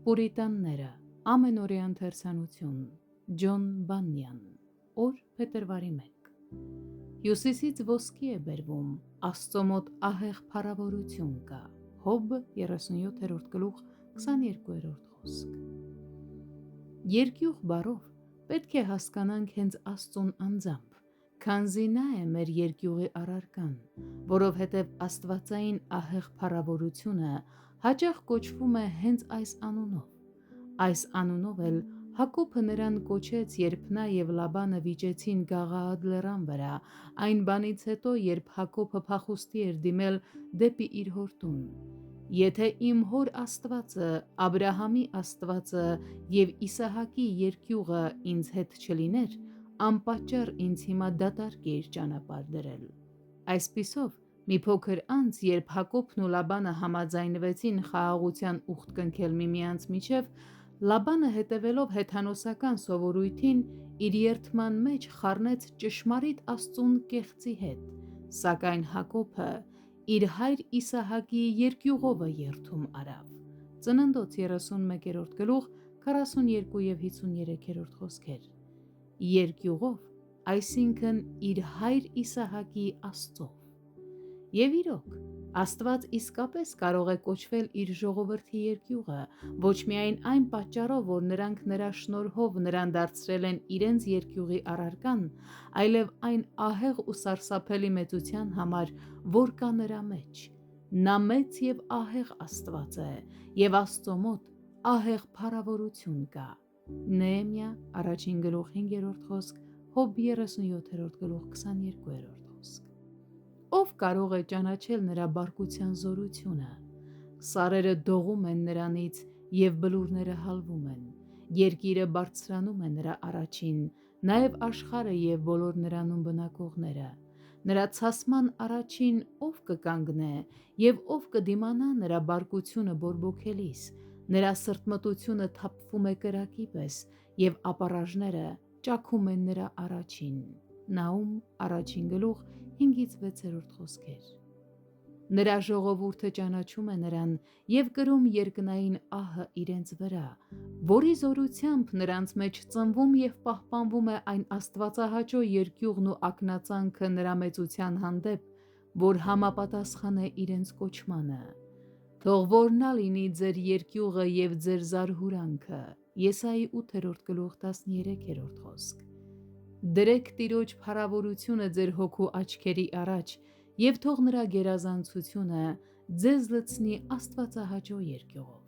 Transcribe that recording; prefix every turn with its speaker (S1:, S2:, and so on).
S1: Պուրիտանները, ամենօրյա ընթերցանություն, Ջոն Բանյան, օր փետրվարի 1։ Հյուսիսից ոսկի է բերվում, Աստծո մոտ ահեղ փառավորություն կա, Հոբ 37-րդ գլուխ 22-րդ խոսք։ Երկյուղ բառով պետք է հասկանանք հենց Աստծուն անձամբ, քանզի նա է մեր երկյուղի առարկան, որովհետև աստվածային ահեղ փառավորությունը հաճախ կոչվում է հենց այս անունով։ Այս անունով էլ Հակոբը նրան կոչեց, երբ նա և Լաբանը վիճեցին Գաղաադ լեռան վրա, այն բանից հետո, երբ Հակոբը փախուստի էր դիմել դեպի իր հոր տուն։ Եթե իմ հոր Աստվածը, Աբրահամի Աստվածը և Իսահակի երկյուղը ինձ հետ չլիներ, անպատճառ ինձ հիմա դատարկ է իր ճանապարհ դրել։ Այսպիսով, մի փոքր անց, երբ Հակոբն ու Լաբանը համաձայնվեցին խաղաղության ուխտ կնքել միմյանց միջև, Լաբանը, հետևելով հեթանոսական սովորույթին, իր երդման մեջ խառնեց ճշմարիտ Աստծուն կեղծի հետ, սակայն Հակոբը իր հայր Իսահակի երկյուղով է երդում արավ։ Ծննդոց 31-րդ գլուխ 42 և 53-րդ խոսքեր։ Երկյուղով, այսինքն իր հայր Իսահակի Աստծով։ Եվ իրոք, Աստված իսկապես կարող է կոչվել իր ժողովրդի երկյուղը, ոչ միայն այն պատճառով, որ նրանք նրա շնորհով նրան դարձրել են իրենց երկյուղի առարկան, այլև այն ահեղ ու սարսափելի մեծության համար, որ կա նրա մեջ։ Նա մեծ և ահեղ Աստված է, և Աստծո մոտ ահեղ փառավորություն կա։ Նեեմիա 1-5-րդ խոսք, Հոբ 37-րդ գլուխ 22-րդ խոսք։ Ով կարող է ճանաչել նրա բարկության զորությունը։ Սարերը դողում են նրանից և բլուրները հալվում են։ Երկիրը բարձրանում է նրա առաջին, նաև աշխարհը և բոլոր նրանում բնակողները։ Նրա ցասման առաջին ով կկանգնե և ով կդիմանա նրա բարկությունը բորբոքելիս։ Նրա սրտմտությունը թափվում է կրակի պես, և ապառաժները ճաքում են նրա առաջին։ Նահում 1-5-6 խոսքեր։ Նրա ժողովուրդը ճանաչում է նրան և կրում երկնային ահը իրենց վրա, որի զորությամբ նրանց մեջ ծնվում և պահպանվում է այն աստվածահաճո երկյուղն ու ակնածանքը նրա մեծության հանդեպ, որ համապատասխան է իրենց կոչմանը։ Թող որնա լինի ձեր երկյուղը և ձեր զարհուրանքը։ Եսայի 8-րդ գլուխ 13-րդ խոսք։ Դրեք Տիրոջ փառավորությունը ձեր հոգու աչքերի առաջ, և թող նրա գերազանցությունը ձեզ լցնի աստվածահաճո երկյուղով։